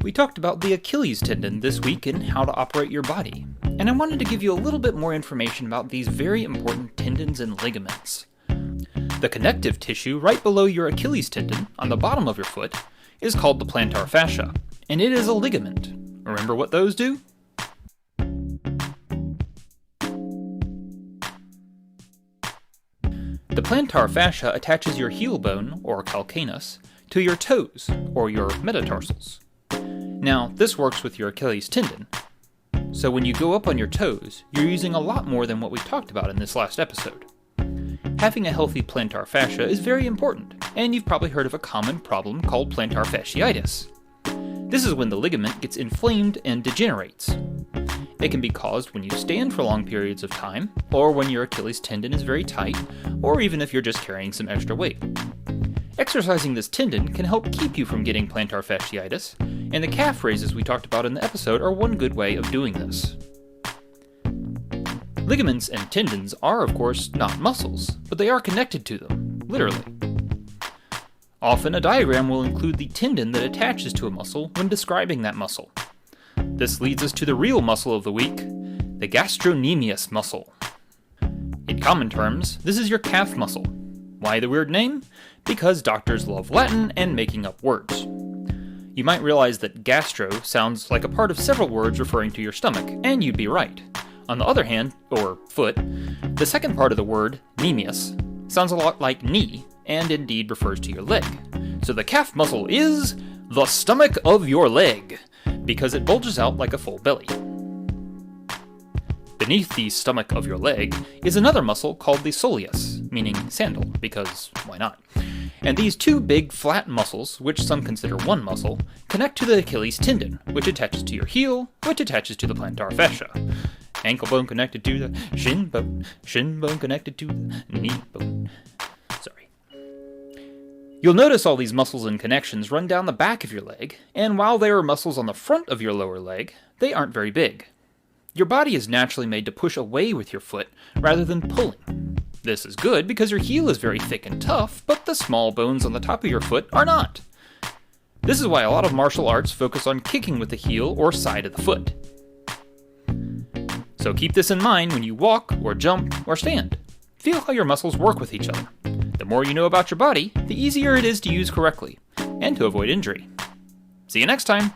We talked about the Achilles tendon this week and how to operate your body, and I wanted to give you a little bit more information about these very important tendons and ligaments. The connective tissue right below your Achilles tendon, on the bottom of your foot, is called the plantar fascia, and it is a ligament. Remember what those do? The plantar fascia attaches your heel bone, or calcaneus, to your toes, or your metatarsals. Now, this works with your Achilles tendon. So when you go up on your toes, you're using a lot more than what we talked about in this last episode. Having a healthy plantar fascia is very important, and you've probably heard of a common problem called plantar fasciitis. This is when the ligament gets inflamed and degenerates. It can be caused when you stand for long periods of time, or when your Achilles tendon is very tight, or even if you're just carrying some extra weight. Exercising this tendon can help keep you from getting plantar fasciitis, and the calf raises we talked about in the episode are one good way of doing this. Ligaments and tendons are, of course, not muscles, but they are connected to them, literally. Often, a diagram will include the tendon that attaches to a muscle when describing that muscle. This leads us to the real muscle of the week, the gastrocnemius muscle. In common terms, this is your calf muscle. Why the weird name? Because doctors love Latin and making up words. You might realize that gastro sounds like a part of several words referring to your stomach, and you'd be right. On the other hand, or foot, the second part of the word, nemius, sounds a lot like knee, and indeed refers to your leg. So the calf muscle is the stomach of your leg, because it bulges out like a full belly. Beneath the stomach of your leg is another muscle called the soleus, meaning sandal, because why not? And these two big flat muscles, which some consider one muscle, connect to the Achilles tendon, which attaches to your heel, which attaches to the plantar fascia. Ankle bone connected to the shin bone connected to the knee bone. Sorry. You'll notice all these muscles and connections run down the back of your leg, and while there are muscles on the front of your lower leg, they aren't very big. Your body is naturally made to push away with your foot rather than pulling. This is good because your heel is very thick and tough, but the small bones on the top of your foot are not. This is why a lot of martial arts focus on kicking with the heel or side of the foot. So keep this in mind when you walk, or jump, or stand. Feel how your muscles work with each other. The more you know about your body, the easier it is to use correctly, and to avoid injury. See you next time!